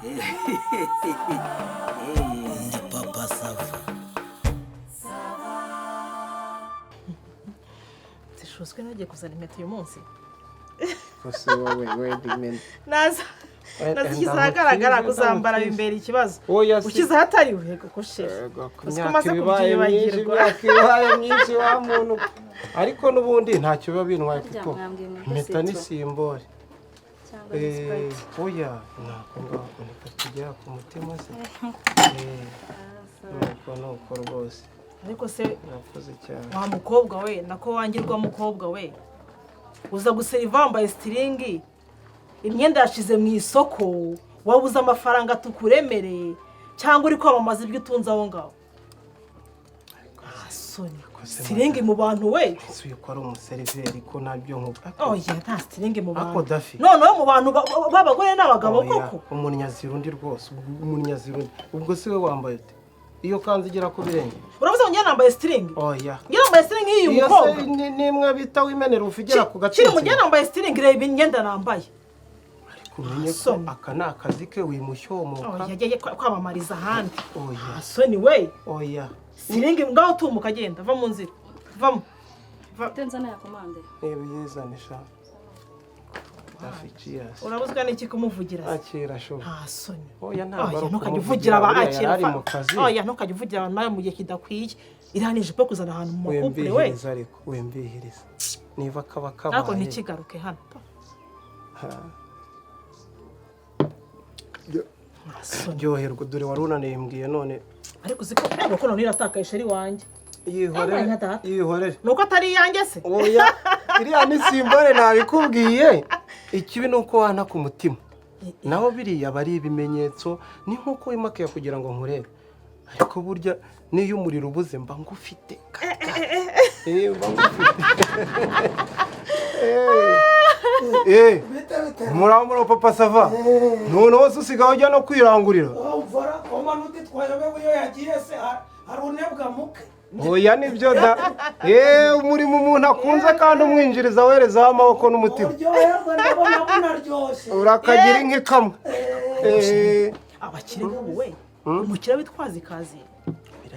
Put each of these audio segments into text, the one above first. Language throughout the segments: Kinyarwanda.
Ndi Papa Sava. Zishozwe nagiye kuzana impeta uyu munsi. Kose wowe wedding Naza nazishyize ahagaragara kuzambara imbere ikibazo. Ushyize ahatari wego ko shefu. Imyaka ibaye myinshi wa muntu. Ariko n'ubundi ntacyo biba bintwaye kuko impeta ni simbole. Oya nako ngako nikakigera ku mutima se. Nuko rwose. Ariko se nakoze cyane. wa mukobwa we nako wangirwa mukobwa we. Uza guseriva wambaye stiringi. Imyenda yashize mu isoko. Wabuze amafaranga tukuremereye cyangwa uri kwamamaza ibyo utunze aho ngaho. Soni. Stiringi mu bantu we. Suye ko ari umuseriveri ko nabyo nkuba. Oya nta stiringi mu bantu. Ako dafi. None mu bantu b'abagore n'abagabo koko. Umunyazirundi rwose, umunyazirundi. Ubwo siwe wambaye ute? Iyo kanze igera ku birenge. Uravuze ngo njye nambaye stiringi? Oya. Njye nambaye stiringi y'uyu mukobwa. Iyo nimwe bita wimenera ufigera ku gatsinzi. Kiri mu njye nambaye stiringi reba imyenda nambaye. Ariko umenye ko aka ni akazi ke wimushyomoka. Oya yagiye kwamamariza ahandi. Oya. Soni we. Oya. Stiringi ngaho tumuka agenda va mu nzira. Vamo. Tenzana ya komande. Ibizanisha. Dafichias. Urabuzwa n'iki kumuvugira? Akira sho. Nta soni. Oya ntabwo ntukajya uvugira aba akira. ari mu kazi. Oya ntukajya uvugira abantu nawe mu gihe kidakwiye. Iranije pe kuzana ahantu mu makupure we. Wembihiriza ariko wembihiriza. Niba kaba kabaye. Nako ntikigaruke hano. Ryoherwa dore warunaniye mbwiye none. Ariko uziko ko none iratakaye sheri wanje. Yihorere. Nuko atari yanjye se? Oya. Iriya ni simbole nabikubwiye. Ikibi nuko wana ku mutima. Naho biriya bari ibimenyetso ni nkuko imakaya kugira ngo nkurebe. Ariko burya niyo umuriro ubuze mba ngufite. Mba ngufite. Muramuro Papa Sava. None wose usigaho ujya no kwirangurira. Vora koma nuti twayobewe yo yagiye se harunebwa muke. Oya nibyo da. Umurimo umuntu akunze kandi umwinjiriza werezaho amaboko n'umutima. Urakagira inka kamwe. Abakire wowe. Umukire witwaza ikazi.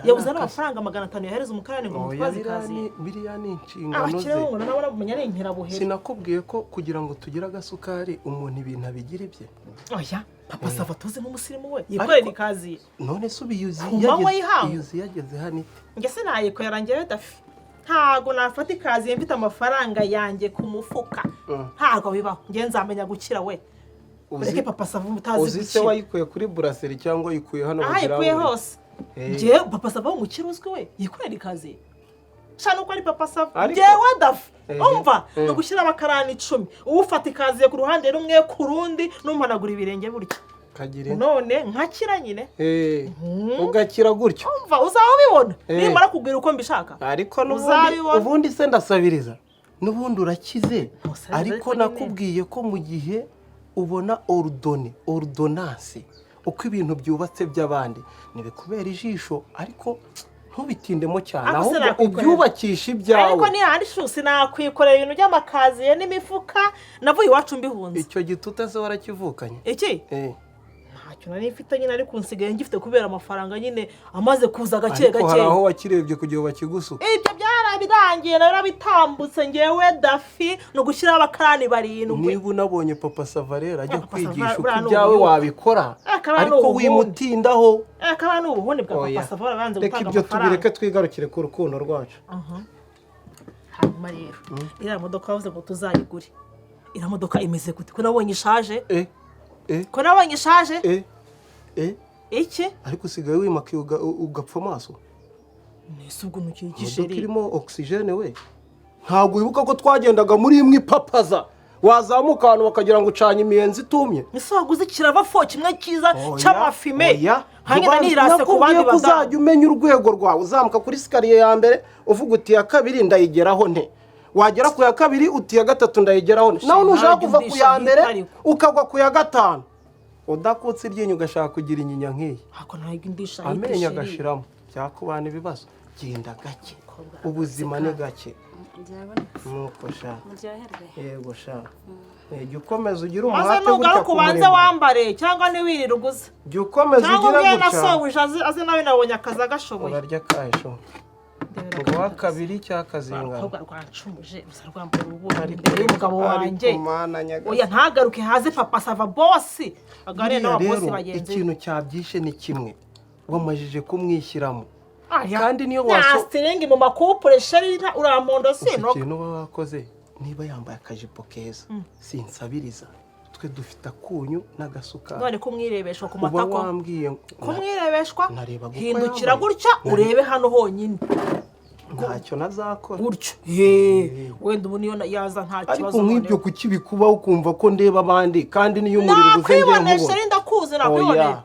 Yabuze n'amafaranga 500 yahereza umukarani ngo mutwaze ikazi. Biriya ni inshingano Abakire ze. ngo nabona bumenya ari inkirabuhere. Sinakubwiye ko kugira ngo tugire agasukari umuntu ibintu abigira ibye. Oya Papa Sava tuze n'umusirimu we. Yikorera ikazi. None subiyuzi yageze hano. Nge sinayiko yarangiye dafi. Ntago nafata ikazi mfite amafaranga yanjye ku mufuka. Ntago bibaho. Nge nzamenya gukira we. Ureke Papa Sava mutazi gukira. Uzi se wayikuye kuri brasserie cyangwa yikuye hano kugira ngo. Yikuye hose. Nge Papa Sava umukire uzwi we. Yikorera ikazi. Shano ko ari Papa Sava. Ngewe dafi. Umva no gushyira abakarani 10. Ufata ikazi ku ruhande rumwe ku rundi numpanagura ibirenge buryo. Kagire. None nkakira nyine. Ugakira gutyo. Umva uzaho bibona. Nimara kugwira uko mbishaka. Ariko ubundi se ndasabiriza. Nubundi urakize. Ariko nakubwiye ko mu gihe ubona ordonnance uko ibintu byubatse by'abandi nibikubera ijisho ariko ntubitindemo cyane ahubwo ubyubakisha ibyawe. Ariko ni handi shusi nakwikorera ibintu by'amakaziye n'imifuka navuye iwacu mbihunze. Icyo gituta se warakivukanye? Iki? Ntacyo nari mfite nyine ariko nsigaye ngifite kubera amafaranga nyine amaze kuza gake gake. Ariko hari aho wakirebye kugira bakigusuka. Ibyo byarabirangiye narabitambutse ngewe dafi no gushyira abakarani 7. Niba unabonye Papa Sava rero ajya kwigisha uko ibyawe wabikora ariko wimutindaho. Akaba n'ubuhone bwa Papa Sava baranze gutanga amafaranga. Reka ibyo tubireke twigarukire ku rukundo rwacu. Hanyuma rero iriya modoka wavuze ngo tuzayigure. Iriya modoka imeze gute ko nabonye ishaje? Ko nabonye ishaje? Iki? Ariko usigaye wimakiye ugapfa amaso. Nese ubwo nukikisheri. Kirimo oxygene we. Ntabwo wibuka ko twagendaga muri imwe ipapaza. Wazamuka ahantu bakagira ngo ucanye imiyenzi itumye. Ese waguze kirava fo kimwe kiza cy'amafime. Hanyuma nirase ku bandi bazajya. Uzajya umenya urwego rwawe uzamuka kuri sikariye ya mbere uvuga uti ya kabiri ndayigeraho nte. Wagera ku ya kabiri uti ya gatatu ndayigeraho nte. Naho nushaka kuva ku ya mbere ukagwa ku ya gatanu. Udakutse iryinyo ugashaka kugira inyinya nk'iyi. Hako ntago indisha amenya agashiramo byakubana ibibazo genda gake. ubuzima ni gake njyewe nuko sha muryoherwe yego sha jya ukomeza ugire maze umuhate nugaruka ubanze wambare cyangwa ntiwirire uguze jya ukomeza cyangwa ugire ubwiye na gutya sobuja aze nawe nabonye akazi agashoboye urarya kahesho ngo wa kabiri cy'akazingana abakobwa rwancumuje gusa rwambaye urubuga imbere y'umugabo wanjye Mana nyagasani. oya ntagaruke haze papa sava bosi aganire Buriya n'ababosi rero bagenzi be. ikintu cyabyishe ni kimwe wamajije kumwishyiramo Aya, kandi niyo nasiringi mu makupure sherira urampondo Uzi sino ikintu uba wakoze niba yambaye akajipo keza sinsabiriza twe dufite akunyu n'agasukari none kumwirebeshwa ku uba matako wambwiye kumwirebeshwa nareba guko hindukira yambaye. gutya urebe hano honyine ntacyo nazakora gutyo wenda ubu niyo yaza nta ariko kibazo nk'ibyo kukibikubaho ukumva ko ndeba abandi kandi niyo umuriro uze ngiye nakwibonesha nkubona rinda kuzi nakwibonera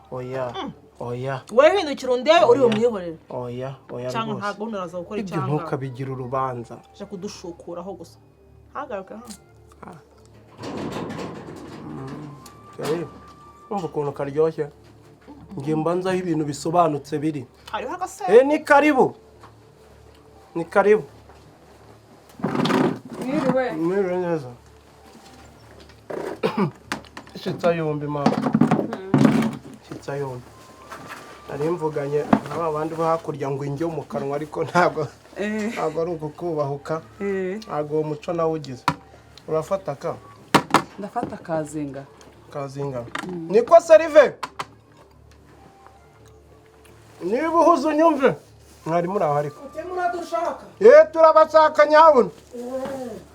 oya wowe hindukira undebe uri bumwihorere oya cyangwa nta rwose gahunda uraza gukora ibyo icyanga ntukabigire urubanza aje kudushukuraho gusa hagaruke hano umva ukuntu karyoshye ngiye mbanzaho ibintu bisobanutse biri hariho agasebe ni karibu ni karibu mwiriwe mwiriwe neza shitsa yombi mama shitsa yombi nari mvuganye na ba bandi bo hakurya ngo injyo mu kanwa ariko ntabwo ari ukukubahuka ntabwo uwo muco nawe ugize urafata ka ndafata kazinga niko serive niba uhuze unyumve mwari muri aho ariko muradushaka turabashaka nyabuna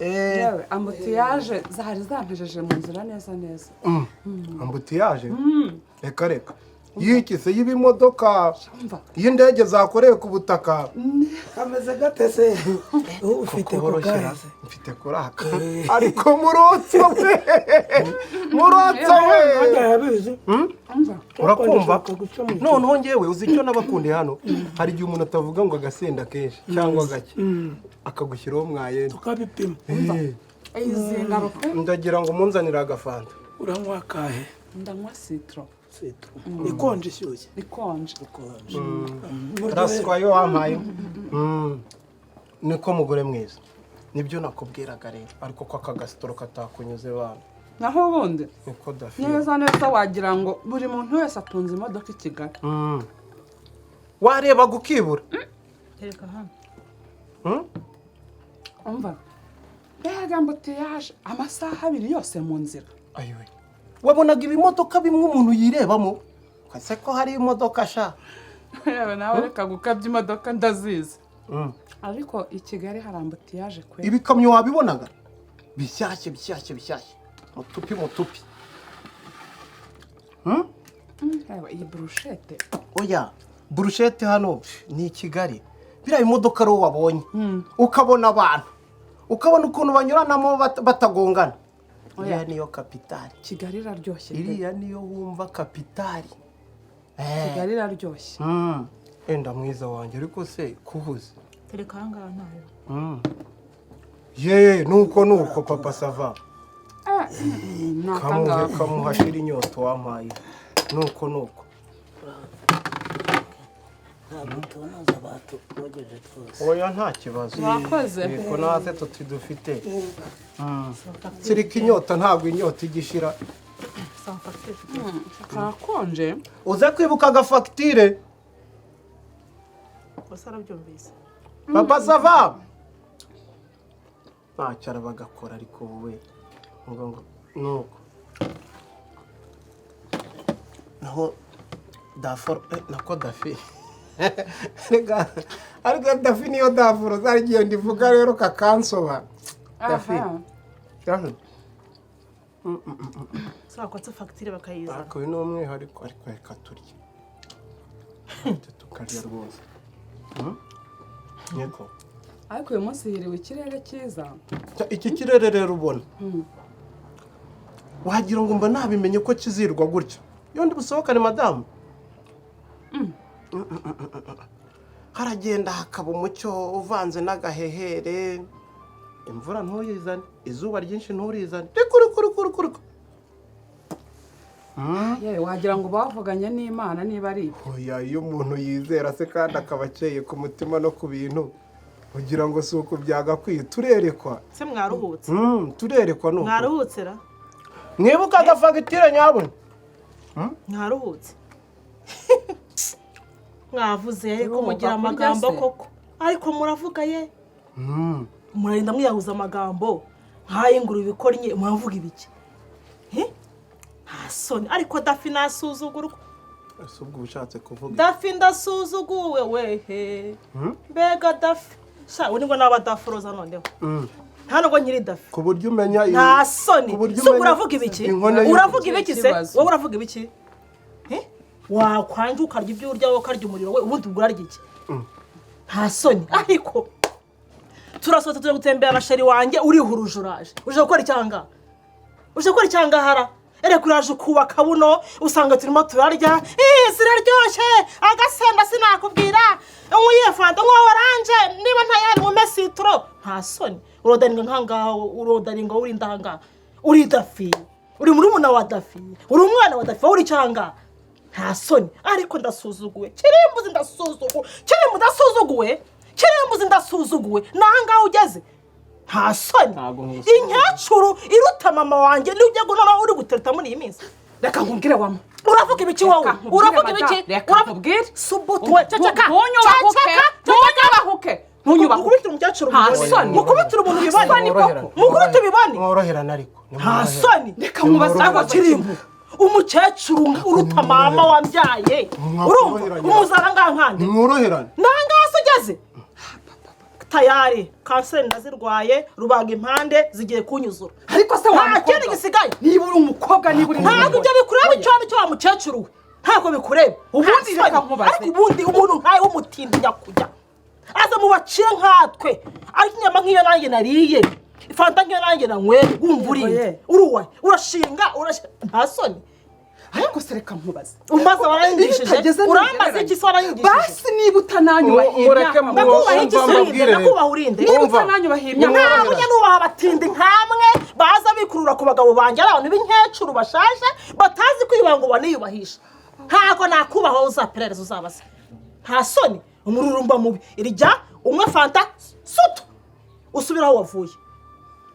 yewe ambutiyaje zari zampejeje mu nzira neza ambutiyaje reka yikise y'ibimodoka umva y'indege zakoreye ku butaka kameze gate se ufite koroshera kugaze mfite kuraka ariko murotsa we yabizi umva urakumva noneho ngewe uzi icyo nabakundiye hano hari igihe umuntu atavuga ngo agasenda kenshi cyangwa gake akagushyiraho mwayenda tukabipima izinga rukwe ndagira ngo munzanire agafanta uranywa kahe ndanywa citro ikonje ishyushye ikonje raswa yo wampaye niko mugore mwiza nibyo nakubwiraga rero ariko ko aka gasitoro katakunyuze bana naho ubundi niko dafi neza wagira ngo buri muntu wese atunze imodoka i Kigali wareba gukibura tereka hano umva mbega ambutiyaje amasaha abiri yose mu nzira ayiwe wabonaga ibimodoka bimwe umuntu yirebamo kwese ko hari imodoka sha yewe nawe reka gukabya imodoka ndazizi ariko i Kigali hari ambutiyaje kwe ibikamyo wabibonaga bishyashye mutupi yewe iyi burushete oya burushete hano ni i Kigali biriya bimodoka ari wabonye ukabona abantu ukabona ukuntu banyuranamo batagongana iriya niyo kapitali Kigali iraryoshye iriya niyo wumva kapitali Kigali iraryoshye enda mwiza wanjye ariko se kuhuze tereka ahangaha ntayo nuko papa sava kamuhashira inyota wampaye nuko ntabwo tunoza batunogeje twose oya nta kibazo mwakoze yego natwe tutidufite sirika inyota ntabwo inyota igishira karakonje uze kwibuka agafagitire gusa arabyumvise papa sava ntacyo arabagakora ariko wowe ngo nuko naho daforo nako dafi ariko dafi niyo daforo zarigiye ndivuga rero kakansoba dafi sakotse fagitire bakayiza ariko uyu ni umwihariko ariko reka turye tukarya rwose niko ariko uyu munsi hiriwe ikirere cyiza iki kirere rero ubona wagira ngo mba nabimenye ko kizirwa gutya iyo ndi busohokane madamu haragenda hakaba umucyo uvanze n'agahehere imvura ntuyizane izuba ryinshi nturizane rikuru yewe wagira ngo bavuganye n'Imana niba ari oya iyo umuntu yizera se kandi akaba akeye ku mutima no ku bintu ugira ngo si uko byagakwiye turerekwa se mwaruhutse turerekwa nuko mwaruhutse ra mwibuka agafagitire nyabona mwaruhutse mwavuze ariko mugira amagambo koko ariko muravuga ye murarinda mwiyahuza amagambo nk'ay'ingurube ikoranye muravuga ibiki nta soni ariko dafi nasuzugurwa ese ubwo ushatse kuvuga dafi ndasuzuguwe wehe mbega dafi sha uri ngo n'abadafuroza noneho nta nubwo nkiri dafi ku buryo umenya nta soni se uravuga ibiki uravuga ibiki se wowe uravuga ibiki wakwanje ukarya ibyo urya wowe ukarya umuriro we ubundi ubwo urarya iki nta soni ariko turasohotse tujya gutembera na sheri wanjye urihuruje uraje uje gukora icyanga uje gukora icyangahara erega uraje ukubaka buno usanga turimo turarya ziraryoshye agasenda sinakubwira nk'uyiye fanta nk'uwa oranje niba ntayari mu mesitro nta soni urodaringa nk'ahangaha urodaringa uri ndahangaha uri dafi uri murumuna wa dafi uri umwana wa dafi uri cyanga nta soni ariko ndasuzuguwe kirimbuzi ndasuzuguwe nahangaha ugeze nta soni inkecuru iruta mama wanjye n'ujya gunonaho uri gutereta muri iyi minsi reka nkubwire wama uravuga ibiki wowe uravuga ibiki reka nkubwire subutu we ceceka mukubitire umukecuru mukubitire umuntu bibane mukubitire bibane mworoherana ariko nta soni reka nkubaze ntabwo kirimbu umukecuru uruta mama wambyaye urumva umuzana ngankande mworoherana nangaha se ugeze tayari kanseri ndazirwaye rubaga impande zigiye kunyuzura ariko se nta kindi gisigaye niba uri umukobwa niba uri ntabwo ibyo bikureba cyane cyo wa mukecuru we ntabwo bikureba ubundi reka nkubaze ariko ubundi umuntu nkawe w'umutindi nyakujya aza mu baciye nkatwe ariko inyama nk'iyo nanjye nariye ifanta nk'iyo nanjye nanyweye wumva urinde uruwaye urashinga nta soni ariko se reka nkubaze umaze warayingishije urambaze iki se warayingishije basi niba utananyubahiye ndakubaha iki se urinde ndakubaha urinde niba utananyubahiye ntabwo njya nubaha abatindi nkamwe baza bikurura ku bagabo banjye ari abantu b'inkecuru bashaje batazi kwiyubaha ngo baniyubahishe ntabwo nakubaha uzaperereza uzabaza nta soni umururumba mubi irya umwe fanta sutu usubira aho wavuye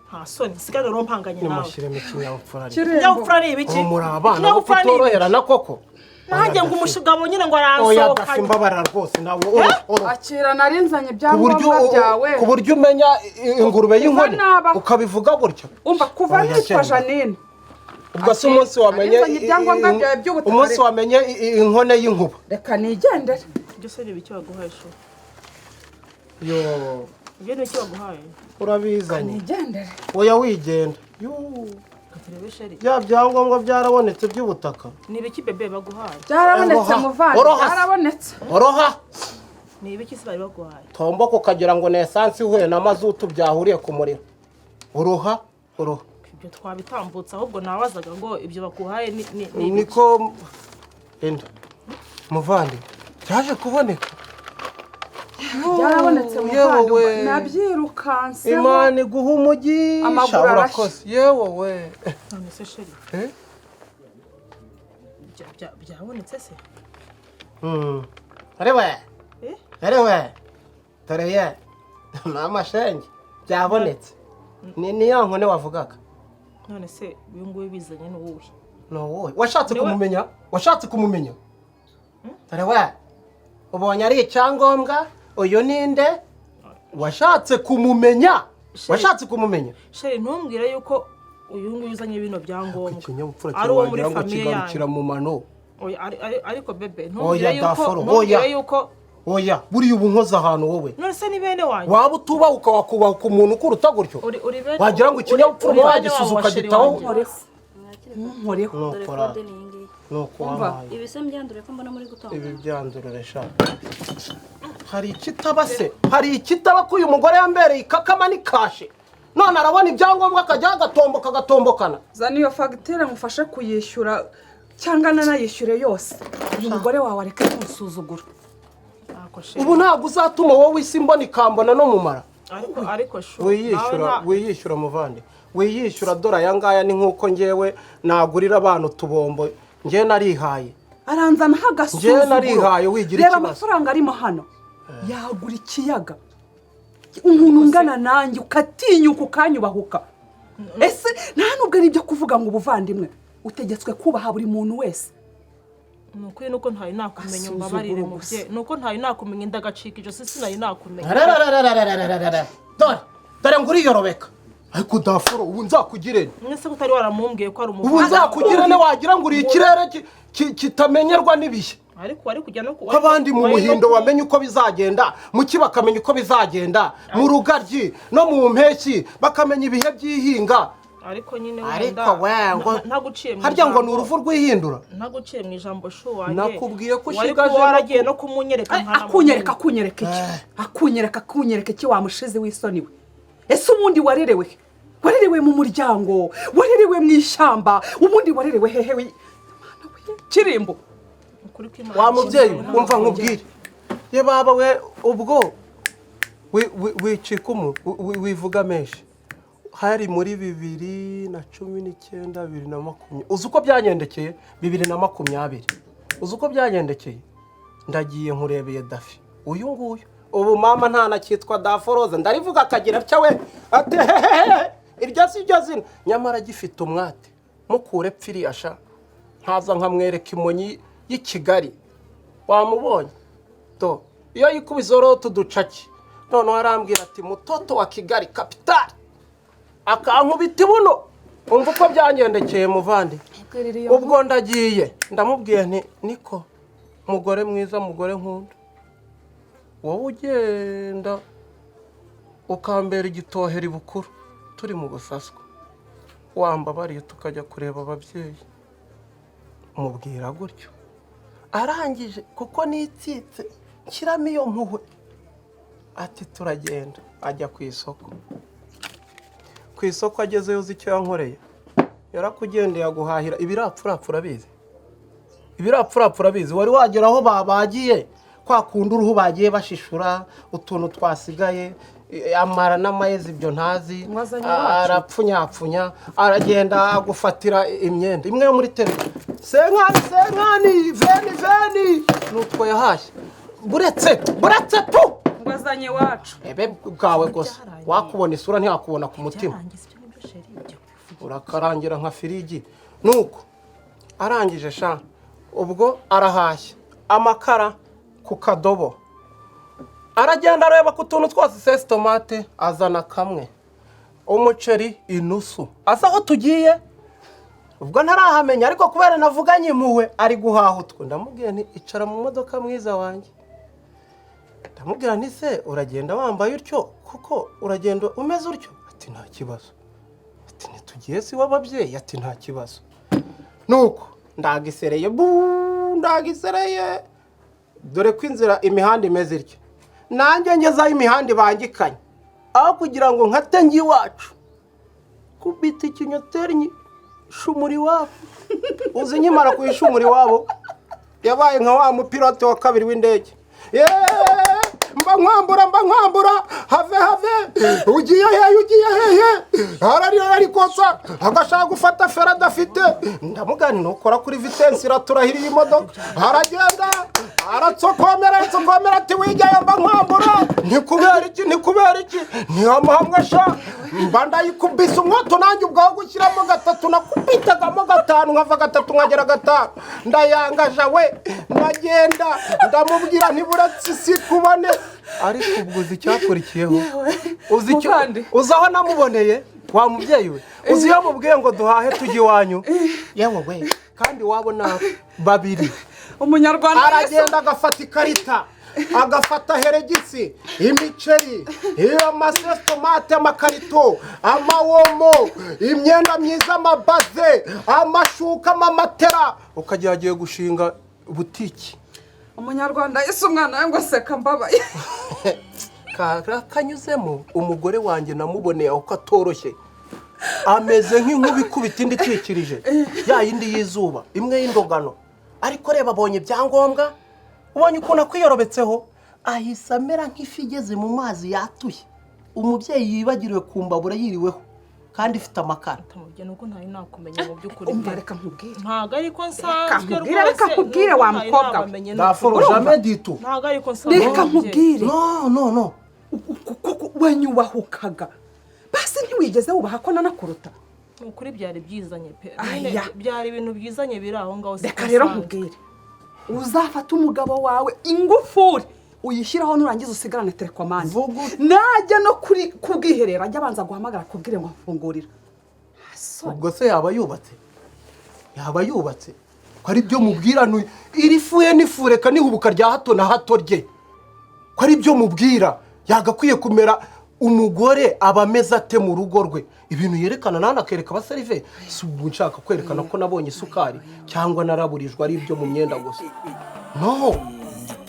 nta soni sigaye rero mpanganye nawe nimushyiremo ikinyabupfura ikinyabupfura ni ibiki muri abana kutoroherana koko nanjye ngo umushigabo nyine ngo oya aransohokanye dafi mbabarira rwose nawe akira narinzanye ibyangombwa byawe ku buryo umenya ingurube y'inkoni ukabivuga gutyo umva kuva nitwa Janine ubwo se umunsi wamenye ibyangombwa byawe by'ubutaka umunsi wamenye inkone y'inkuba reka nigendere ibyo se ni ibiki baguhaye sho yo ibyo ni iki baguhaye urabizanye nigendere oya wigenda bya byangombwa byarabonetse by'ubutaka ni ibiki bebe baguhaye byarabonetse muvandi byarabonetse oroha ni ibiki se bari baguhaye tomboka ukagira ngo ni esansi ihuye na mazutu byahuriye ku muriro oroha ibyo twabitambutse ahubwo nabazaga ngo ibyo baguhaye ni niko enda muvandi cyaje kuboneka byarabonetse muvandi nabyirukanse imana iguha umugisha urakoze yewe we none se sheri byabonetse se arewe dore ye mama shenge byabonetse ni ya nkone wavugaga none se uyu nguyu bizanye ni wowe ni wowe washatse kumumenya dore we ubonye ari icyangombwa uyu ninde washatse kumumenya sheri ntumbwire yuko uyu nguyu uzanye bino byangombwa ikinyabupfura ari uwo muri cyawe famiye kigarukira mu mano ariko bebe ntumbwire yuko oya buriya ubu nkoze ahantu wowe none se ni bene wanjye waba utubahuka wakubahuka umuntu ukuruta gutyo wagira ngo ikinyabupfura wagisuza ukagitaho nkoreho nuko wabaye ibi se mbyandure ko mbona muri gutonga ibi byandurure sha hari ikitaba ko uyu mugore yambereye ikakama n'ikashe none arabona ibyangombwa akajya agatombokana zana iyo fagitire mufashe kuyishyura cyangwa nanayishyure yose uyu mugore wawe areke kumusuzugura ubu ntabwo uzatuma wowe isi mbona ikambona no mumara ariko wiyishyura muvande wiyishyura dore aya ngaya ni nk'uko ngewe nagurira abantu utubombo ngewe narihaye aranzanaho agasuzuguro ngewe narihaye wigira reba ikibazo amafaranga arimo hano yagura ikiyaga umuntu ungana nanjye ukatinyuka ukanyubahuka ese nta nubwo ari ibyo kuvuga ngo ubuvandimwe utegetswe kubaha buri muntu wese nuko nuko ntayi nakumenya mbabarire mubye nuko ntayi nakumenya indagacika ijosi sinayi nakumenya dore nguriyorobeka ariko dafuro ubu nzakugirene mwese ko utari waramumbwiye ko ari ubu nzakugirene wagira ngo uri ikirere kitamenyerwa n'ibihe ariko wari kujya no abandi mu muhindo wamenye uko bizagenda mu ki bakamenya uko bizagenda mu rugaryi no mu mpeshyi bakamenya ibihe by'ihinga ariko nyine ariko wengo ntaguciye harya ngo ni uruvu rwihindura ntaguciye mu ijambo sho wanjye nakubwiye ko ushigaje waragiye no kumunyereka akunyereka iki wamushize w'isoni we ese ubundi warerewe mu muryango warerewe mu ishyamba ubundi warerewe hehe kirimbo wa mubyeyi wumva nkubwire ye baba we ubwo wicikumu wivuga menshi hari muri 2019 2020 uzi uko byangendekeye 2020 uzi uko byangendekeye ndagiye nkurebeye Dafi uyu nguyu ubu mama nta nakitwa Daforoza ndarivuga akagira cyawe ate iryo si ryo zina nyamara gifite umwate mukure pfiri asha ntaza nkamwereka imonyi y'Ikigali wamubonye to iyo yikubizoro tuducaki none arambwira ati mutoto wa Kigali capital akankubita buno umva uko byangendekeye muvandi ubwo ndagiye ndamubwiye nti niko mugore mwiza mugore nkunda wowe ugenda ukambera igitohera ibukuru turi mu gusaswa wambabariye tukajya kureba ababyeyi mubwira gutyo arangije kuko nitsitse nshyiramo iyo mpuhwe ati turagenda ajya ku isoko agezeyo uzi icyo yankoreye yarakugendeye aguhahira ibirapfurapfura bizi wari wagera aho babagiye kwa kundi uruhu bagiye bashishura utuntu twasigaye amara n'amayezi ibyo ntazi arapfunyapfunya aragenda agufatira imyenda imwe yo muri terefone senkani veni nutwo yahashye buretse tu ngwazanye wacu ebe bwawe gusa wakubona isura ntiyakubona ku mutima urakarangira nka firigi nuko arangije sha ubwo arahashye amakara ku kadobo aragenda areba ku tuntu twose sesi tomate azana kamwe umuceri inusu asa aho tugiye ubwo ntarahamenya ariko kubera navuganye impuhwe ari guhaha utwo ndamubwira nti icara mu modoka mwiza wanjye ndamubwira nti se uragenda wambaye utyo kuko uragenda umeze utyo ati nta kibazo ati ntitugiye si w'ababyeyi ati nta kibazo nuko ndagisereye dore ko inzira imihanda imeze ityo nanjye ngezaho imihanda ibangikanye aho kugira ngo nkate njye iwacu kubita ikinyoteri shumuri wabo uzi nkimara kuyishumura iwabo yabaye nka wa mupilote wa kabiri w'indege mba nkwambura have ugiye hehe hararira arikosa agashaka gufata fera adafite ndamugani nukora kuri vitensi iraturahiriye imodoka aragenda aratsokomera ati wijyayo mba nkwambura ntikubera iki ntihamuhamwe sha mba ndayikubise umwoto nanjye ubwaho gushyiramo 3 nakubitagamo 5 nkava 3 nkagera 5 ndayangaja we ndagenda ndamubwira ntiburatse si kubone ariko ubwo uzi icyakurikiyeho uzi aho namuboneye wa mubyeyi we uzi iyo mubwiye ngo duhahe tujye iwanyu yewe we kandi wabona babiri umunyarwanda aragenda agafata ikarita agafata heregisi imiceri amasesi tomate amakarito amawomo imyenda myiza amabaze amashuka amamatera ukajya agiye gushinga butiki umunyarwanda ese umwana we ngo seka mbabaye kanyuzemo umugore wanjye namuboneye aho katoroshye ameze nk'inkuba ikubita indi itwikirije ya yindi y'izuba imwe y'indogano ariko reba abonye ibyangombwa ubonye ukuntu akwiyorobetseho ahise amera nk'ifi igeze mu mazi yatuye umubyeyi yibagiriwe ku mbabura yiriweho kandi ifite amakara tamubye nuko ntayi nakumenya mu by'ukuri reka nkubwire ntago ariko nsanzwe reka nkubwire wa mukobwa Dafuro jamais du tout ntago ariko nsanzwe reka nkubwire no wanyubahukaga basi ntiwigeze wubaha ko nanakuruta ukuri byari byizanye pe Aya. byari ibintu byizanye biri aho ngaho reka rero nkubwire uzafata umugabo wawe ingufuri uyishyiraho nurangiza usigarane telekomande najya no kuri kubwiherera ajya abanza guhamagara kubwire ngo afungurira ubwo se yaba yubatse ko ari byo mubwira iri fuye n'ifureka n'ihubuka rya hato na hato rye ko ari byo mubwira yagakwiye kumera umugore aba ameze ate mu rugo rwe ibintu yerekana nana akereka abaserive si ubu nshaka kwerekana ko nabonye isukari cyangwa naraburijwe ari ibyo mu myenda gusa no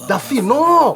Dafi no